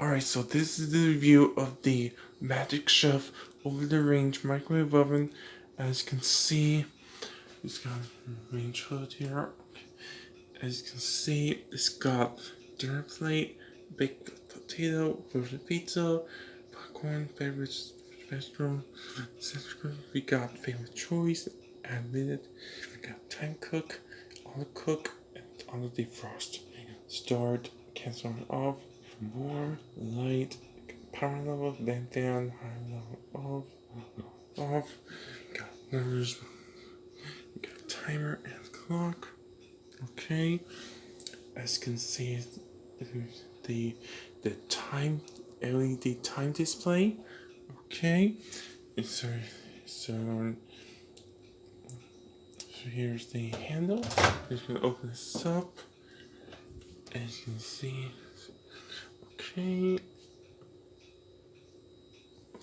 Alright, so this is the review of the Magic Chef over the range microwave oven. As you can see, it's got a range hood here. As you can see, it's got dinner plate, baked potato, frozen pizza, popcorn, beverage, vegetable, we got favorite choice, add minute, we got time cook, auto cook, and auto defrost. Start, cancel on off, warm, light, power level, then down, high level off, got numbers, got timer and clock. Okay, as you can see, the time LED time display. Okay, so here's the handle. Just gonna open this up. As you can see,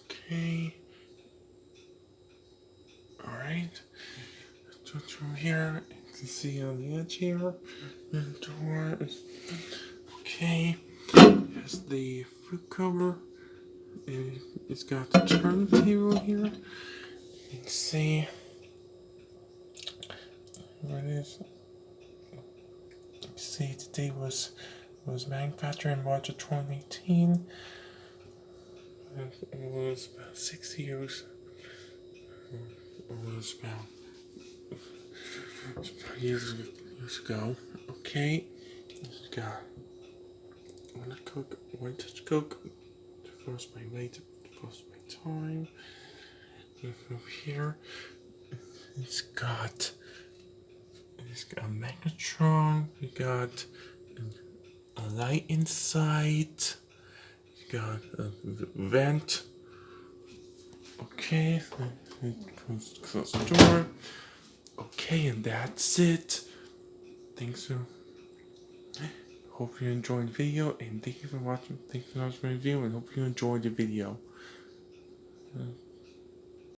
okay, all right. Touch from here. You can see on the edge here. The door is okay. Here's the fruit cover. And it's got the turntable here. You can see what it is. You can see today was manufactured in March of 2018. It was about 6 years. It was about years ago. Okay, it's got one touch cook, first by weight, first by time. Over here, it's got a Megatron. We got a light inside. You got a vent. Okay, close the door. Okay, and that's it. Thanks for. Hope you enjoyed the video, and thank you for watching. Thank you for watching my review, and hope you enjoyed the video.